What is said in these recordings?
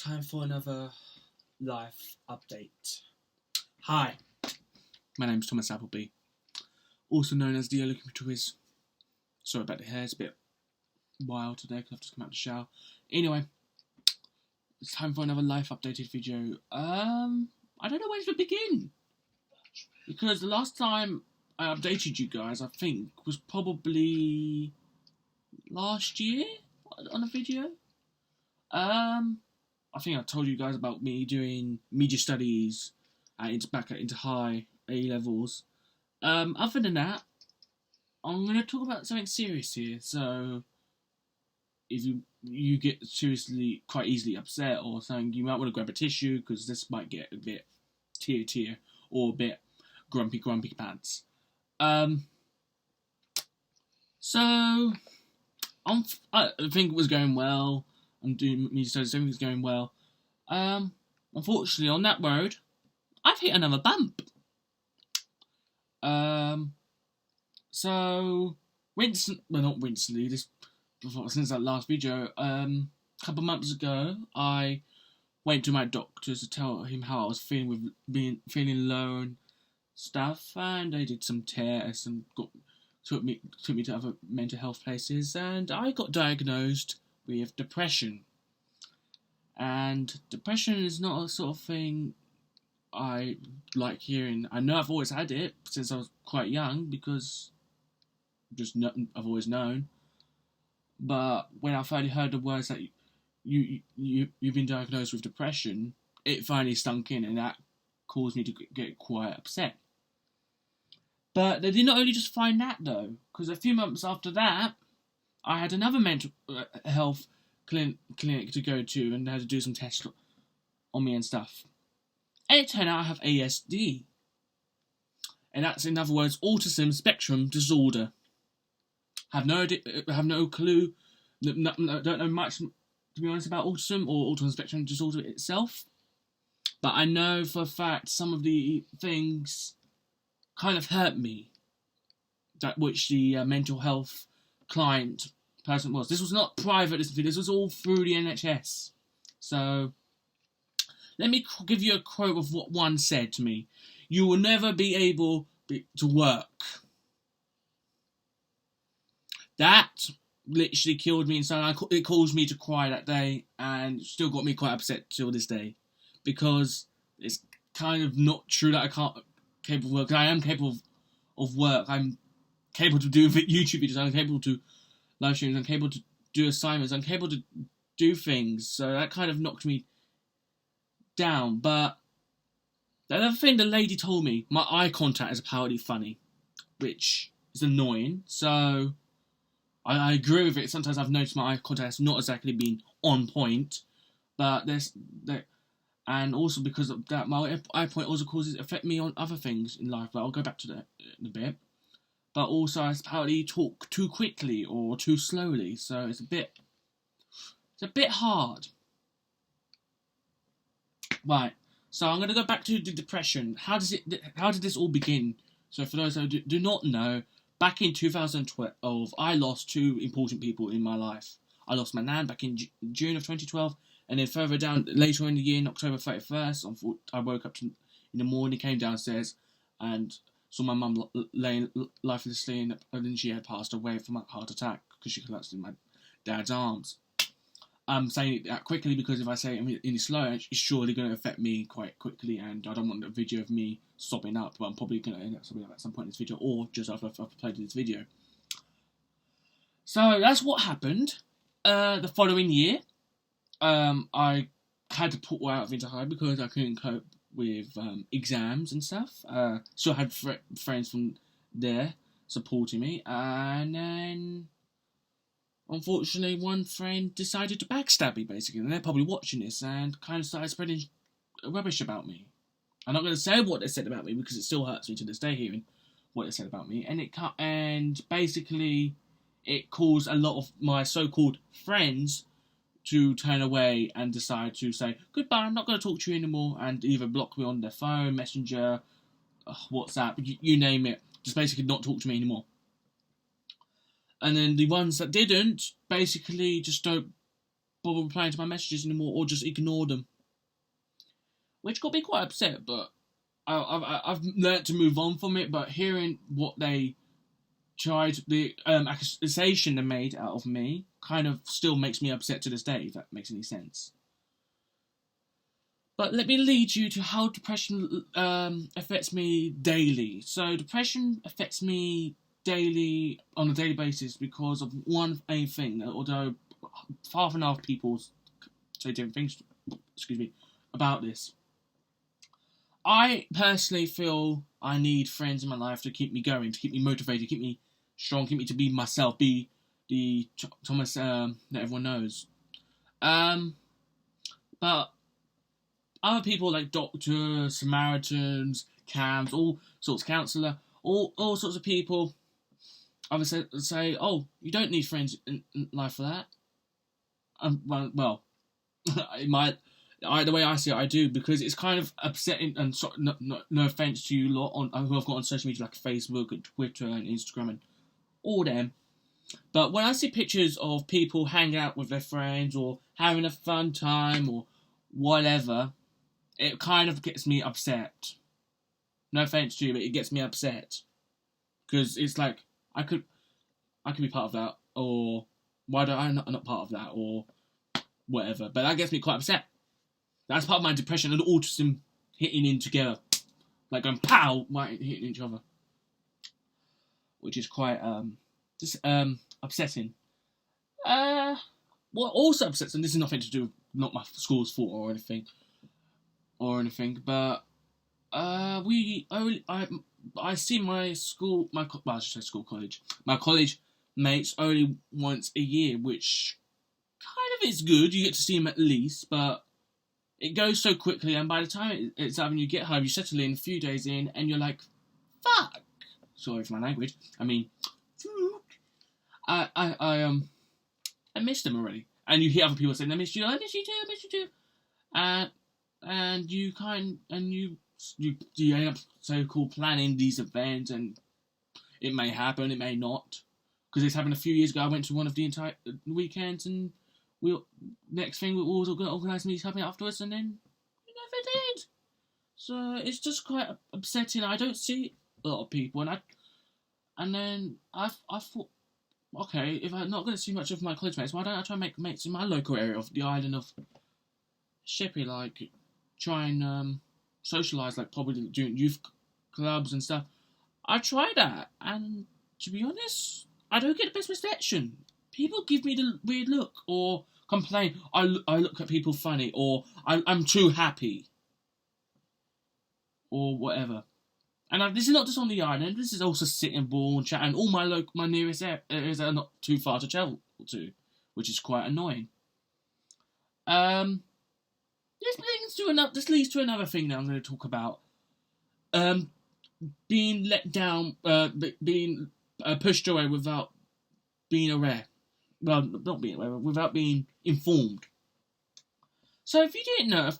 time for another life update. Hi, my name's Thomas Appleby, also known as TheOnlyComputerWiz. Sorry about the hair, it's a bit wild today because I've just come out of the shower. Anyway, it's time for another life updated video. I don't know where to begin, because the last time I updated you guys, I think, was probably last year on a video. I think I told you guys about me doing media studies into high A levels. Other than that, I'm going to talk about something serious here. So, if you get seriously quite easily upset or something, you might want to grab a tissue, because this might get a bit tear or a bit grumpy pants. So I think it was going well. I'm doing media studies, everything's going well. Unfortunately, on that road, I've hit another bump. So, not recently, since that last video, a couple of months ago, I went to my doctor to tell him how I was feeling with feeling low and stuff, and they did some tests and took me to other mental health places, and I got diagnosed with depression. And depression is not a sort of thing I like hearing. I know I've always had it since I was quite young, because I've always known. But when I finally heard the words that you've been diagnosed with depression, it finally stunk in, and that caused me to get quite upset. But they did not only just find that, though, because a few months after that, I had another mental health clinic to go to, and they had to do some tests on me and stuff. And it turned out I have ASD. And that's, in other words, autism spectrum disorder. Have no clue, don't know much, to be honest, about autism or autism spectrum disorder itself. But I know for a fact some of the things kind of hurt me, which the mental health client person was. This was not private, this was all through the NHS. So, let me give you a quote of what one said to me. "You will never be able to work." That literally killed me inside. It caused me to cry that day, and still got me quite upset till this day, because it's kind of not true that I can't capable of work. I am capable of work. I'm capable to do YouTube videos. I'm capable to live streams. I'm capable to do assignments. I'm capable to do things. So that kind of knocked me down. But the other thing the lady told me, my eye contact is apparently funny, which is annoying. So I agree with it. Sometimes I've noticed my eye contact has not exactly been on point, but and also because of that, my eye point also affect me on other things in life. But I'll go back to that in a bit. But also, I apparently talk too quickly or too slowly, so it's a bit hard. Right. So I'm going to go back to the depression. How did this all begin? So for those who do not know, back in 2012, I lost two important people in my life. I lost my nan back in June of 2012, and then further down later in the year, on October 31st, I woke up in the morning, came downstairs, and saw my mum laying lifelessly, and then she had passed away from a heart attack because she collapsed in my dad's arms. I'm saying it that quickly because if I say it in slow, it's surely going to affect me quite quickly, and I don't want a video of me sobbing up, but I'm probably going to end up sobbing up at some point in this video, or just after I've uploaded this video. So that's what happened. The following year, I had to pull out of Winter High because I couldn't cope with exams and stuff. So I had friends from there supporting me, and then unfortunately one friend decided to backstab me, basically, and they're probably watching this and kind of started spreading rubbish about me. I'm not going to say what they said about me because it still hurts me to this day hearing what they said about me, and basically it caused a lot of my so-called friends to turn away and decide to say, "Goodbye, I'm not going to talk to you anymore," and either block me on their phone, Messenger, WhatsApp, you name it, just basically not talk to me anymore. And then the ones that didn't basically just don't bother replying to my messages anymore or just ignore them. Which got me quite upset, but I've learnt to move on from it. But hearing what they tried, the accusation they made out of me, kind of still makes me upset to this day, if that makes any sense. But let me lead you to how depression affects me daily. So depression affects me daily, on a daily basis, because of one main thing. Although half and half people say different things, about this. I personally feel I need friends in my life to keep me going, to keep me motivated, keep me strong, keep me to be myself, be the Thomas that everyone knows. But other people like doctors, Samaritans, CAMs, all sorts of counsellor, all sorts of people, I would say, oh, you don't need friends in life for that. Well, it might. The way I see it, I do, because it's kind of upsetting, and no offence to you lot who I've got on social media like Facebook and Twitter and Instagram and all them, but when I see pictures of people hanging out with their friends or having a fun time or whatever, it kind of gets me upset. No offence to you, but it gets me upset, because it's like I could be part of that, or why don't I not part of that, or whatever. But that gets me quite upset. That's part of my depression and autism hitting in together. Like going pow, right, hitting each other. Which is quite upsetting. What also upsets, and this is nothing to do with not my school's fault or anything, but I see my college mates only once a year, which kind of is good. You get to see them at least, but it goes so quickly, and by the time it's having you get home, you settle in a few days in, and you're like, fuck. Sorry for my language. I mean, I miss them already. And you hear other people saying, I miss you too. And you end up so-called planning these events, and it may happen, it may not. Because it's happened a few years ago. I went to one of the entire weekends, and next thing we all going to organise me something afterwards, and then we never did. So it's just quite upsetting. I don't see a lot of people, and then I thought, okay, if I'm not going to see much of my college mates, why don't I try and make mates in my local area of the island of Shippey, like try and socialise, like probably doing youth clubs and stuff. I tried that, and to be honest, I don't get the best reception. People give me the weird look, or complain, I look at people funny, or I'm too happy, or whatever. And this is not just on the island, this is also Sitting Bull and chatting. All my nearest areas are not too far to travel to, which is quite annoying. This leads to another thing that I'm going to talk about. Being let down, being pushed away without being aware. Well, not being aware, without being informed. So if you didn't know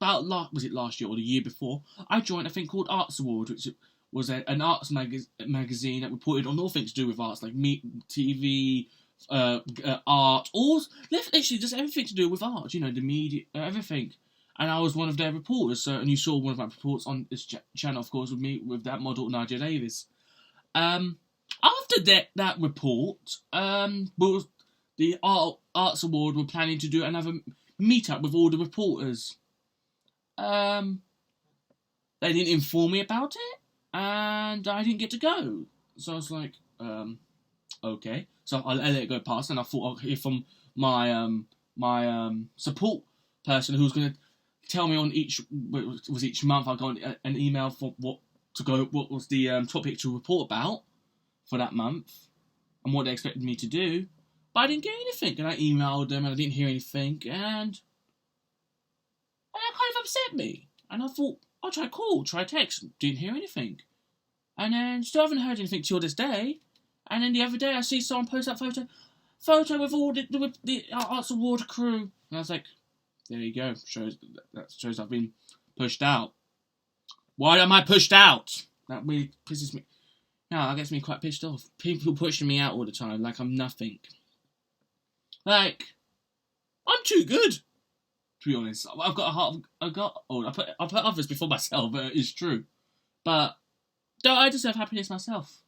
about was it last year or the year before, I joined a thing called Arts Award, which was an arts magazine that reported on all things to do with arts, like TV, art, or literally just everything to do with art. You know, the media, everything. And I was one of their reporters. So, and you saw one of my reports on this channel, of course, with me, with that model, Nigel Davis. After that report, the Arts Award were planning to do another meet-up with all the reporters. They didn't inform me about it, and I didn't get to go. So I was like, okay. So I let it go past, and I thought I'll hear from my support person who's going to tell me on each month. I got an email for what was the topic to report about for that month, and what they expected me to do. But I didn't get anything, and I emailed them, and I didn't hear anything, and that kind of upset me. And I thought, I'll try text, didn't hear anything. And then still haven't heard anything till this day. And then the other day I see someone post that photo with all the Arts Award crew. And I was like, there you go, that shows I've been pushed out. Why am I pushed out? That really pisses me. Yeah, that gets me quite pissed off. People pushing me out all the time like I'm nothing. Like, I'm too good, to be honest. I've got a heart. I put others before myself, but it's true. But don't I deserve happiness myself?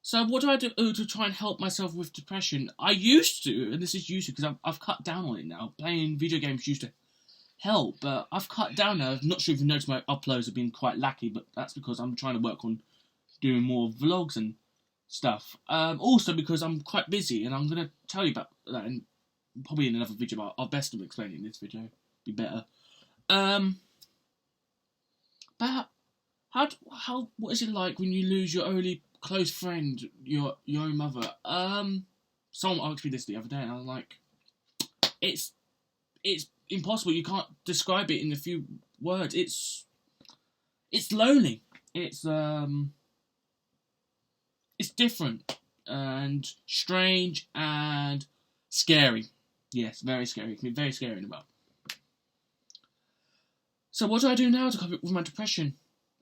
So what do I do to try and help myself with depression? I used to, and this is used to because I've cut down on it now. Playing video games used to help, but I've cut down now. I'm not sure if you've noticed my uploads have been quite lacky, but that's because I'm trying to work on doing more vlogs and stuff. Also because I'm quite busy, and I'm going to tell you about that in, probably in another video, but I'll best to explain it in this video. Be better. But what is it like when you lose your only close friend, your own mother? Someone asked me this the other day, and I was like, it's impossible. You can't describe it in a few words. It's lonely. It's different and strange and scary. Yes, very scary. It can be very scary in a while. So what do I do now to cope with my depression?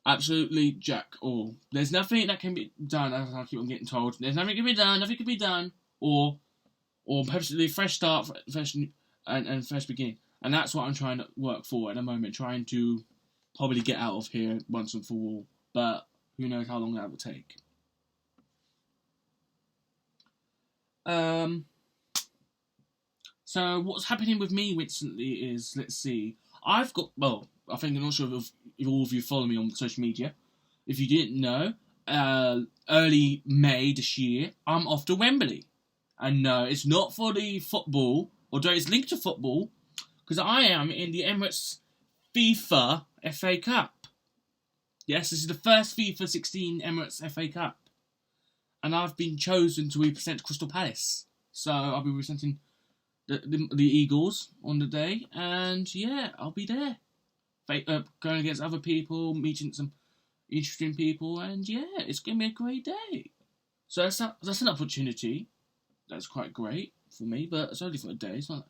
Absolutely jack all. There's nothing that can be done, as I keep on getting told. There's nothing can be done, nothing can be done. Or perhaps fresh start, fresh beginning. And that's what I'm trying to work for at the moment, trying to probably get out of here once and for all. But who knows how long that will take. So what's happening with me recently is, let's see, I've got, well, I think I'm not sure if all of you follow me on social media. If you didn't know, early May this year, I'm off to Wembley. And no, it's not for the football, although it's linked to football, because I am in the Emirates FIFA FA Cup. Yes, this is the first FIFA 16 Emirates FA Cup. And I've been chosen to represent Crystal Palace. So I'll be representing the Eagles on the day. And yeah, I'll be there. Going against other people, meeting some interesting people. And yeah, it's going to be a great day. So that's an opportunity. That's quite great for me. But it's only for a day. It's not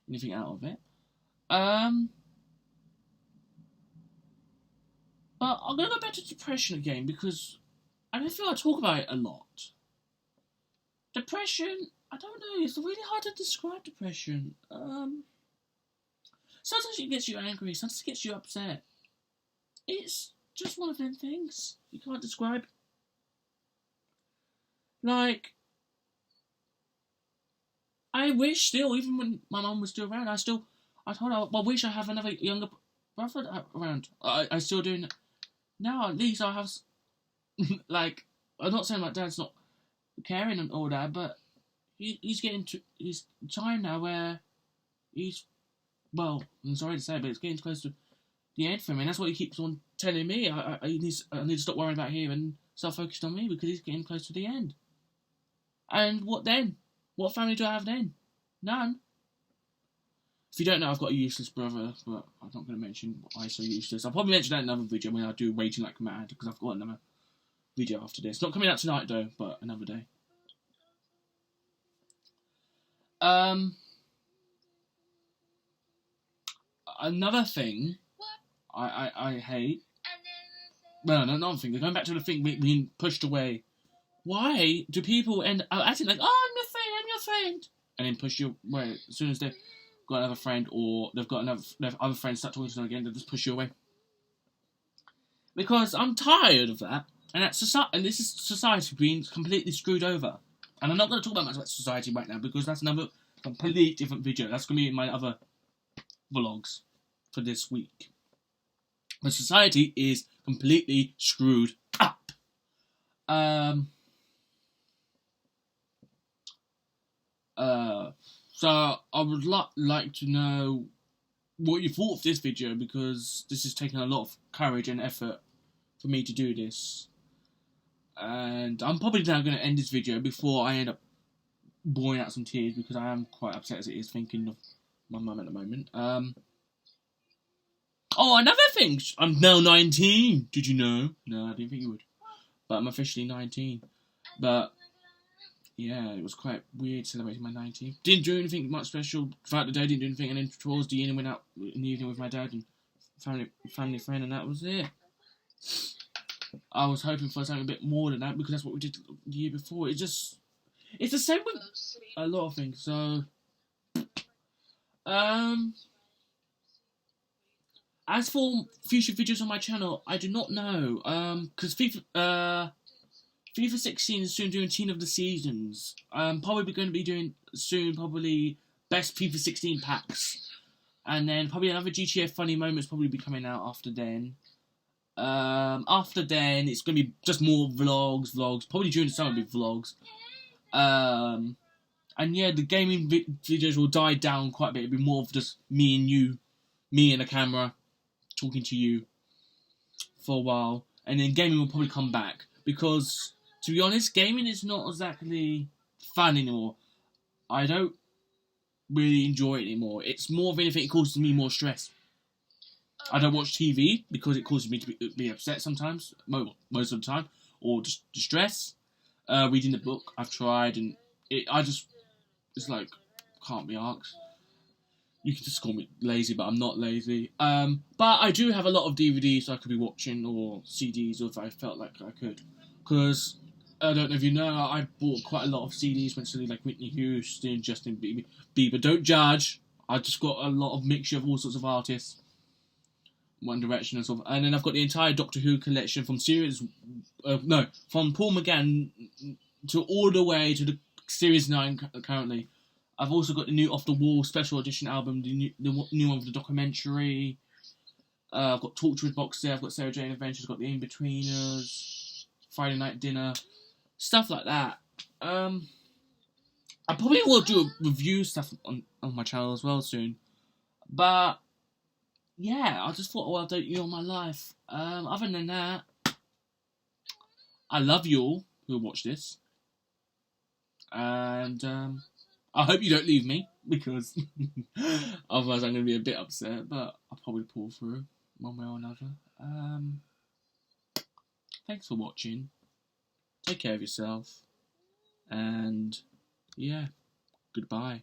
anything out of it. But I'm going to go back to depression again because I don't feel I talk about it a lot. Depression, I don't know, it's really hard to describe depression. Sometimes it gets you angry, sometimes it gets you upset. It's just one of them things you can't describe. Like, I wish still, even when my mum was still around, I told her, I wish I have another younger brother around. I still do now, at least I have, like, I'm not saying my dad's not caring and all that, but he's getting to his time now where he's, well, I'm sorry to say, but it's getting close to the end for him, and that's what he keeps on telling me. I need to stop worrying about him and start focused on me because he's getting close to the end. And what then? What family do I have then? None. If you don't know, I've got a useless brother, but I'm not going to mention why so useless. I'll probably mention that in another video when I do Waiting Like Mad, because I've got another video after this. Not coming out tonight though, but another day. Another thing I hate. Well, no, another thing. Going back to the thing being pushed away. Why do people end up acting like, oh, I'm your friend, and then push you away as soon as they've got another friend or they've got other friends start talking to them again, they just push you away. Because I'm tired of that, and this is society being completely screwed over. And I'm not going to talk about much about society right now because that's another completely different video. That's going to be in my other vlogs for this week. But society is completely screwed up. So I would like to know what you thought of this video, because this has taken a lot of courage and effort for me to do this. And I'm probably now going to end this video before I end up boring out some tears, because I am quite upset as it is thinking of my mum at the moment. Oh, another thing! I'm now 19! Did you know? No, I didn't think you would. But I'm officially 19. But yeah, it was quite weird celebrating my 19th. Didn't do anything much special throughout the day, didn't do anything, and then towards the end, went out in the evening with my dad and family friend, and that was it. I was hoping for something a bit more than that, because that's what we did the year before. It just It's the same with a lot of things. So, um, as for future videos on my channel, I do not know. Because FIFA 16 is soon doing Team of the Seasons. I'm probably going to be doing soon, probably best FIFA 16 packs. And then probably another GTA funny moments probably be coming out after then. After then, it's going to be just more vlogs. Probably during the summer will be vlogs. And yeah, the gaming videos will die down quite a bit. It'll be more of just me and you, me and a camera, talking to you for a while. And then gaming will probably come back. Because, to be honest, gaming is not exactly fun anymore. I don't really enjoy it anymore. It's more of anything, it causes me more stress. I don't watch TV because it causes me to be upset sometimes, most of the time, or just distress. Reading the book, I've tried, and it's like, can't be asked. You can just call me lazy, but I'm not lazy. But I do have a lot of DVDs I could be watching, or CDs, if I felt like I could. Because, I don't know if you know, I bought quite a lot of CDs recently, like Whitney Houston, Justin Bieber. Don't judge. I just got a lot of mixture of all sorts of artists. One Direction and stuff. And then I've got the entire Doctor Who collection from from Paul McGann to all the way to the Series 9 currently. I've also got the new Off the Wall special edition album, the new one with the documentary. I've got Torchwood box there, I've got Sarah Jane Adventures, I've got The In-Betweeners, Friday Night Dinner, stuff like that. I probably will do a review stuff on my channel as well soon. But yeah, I just thought I'll update you on my life. Other than that, I love you all who watch this. And I hope you don't leave me, because otherwise I'm going to be a bit upset, but I'll probably pull through one way or another. Thanks for watching. Take care of yourself. And yeah, goodbye.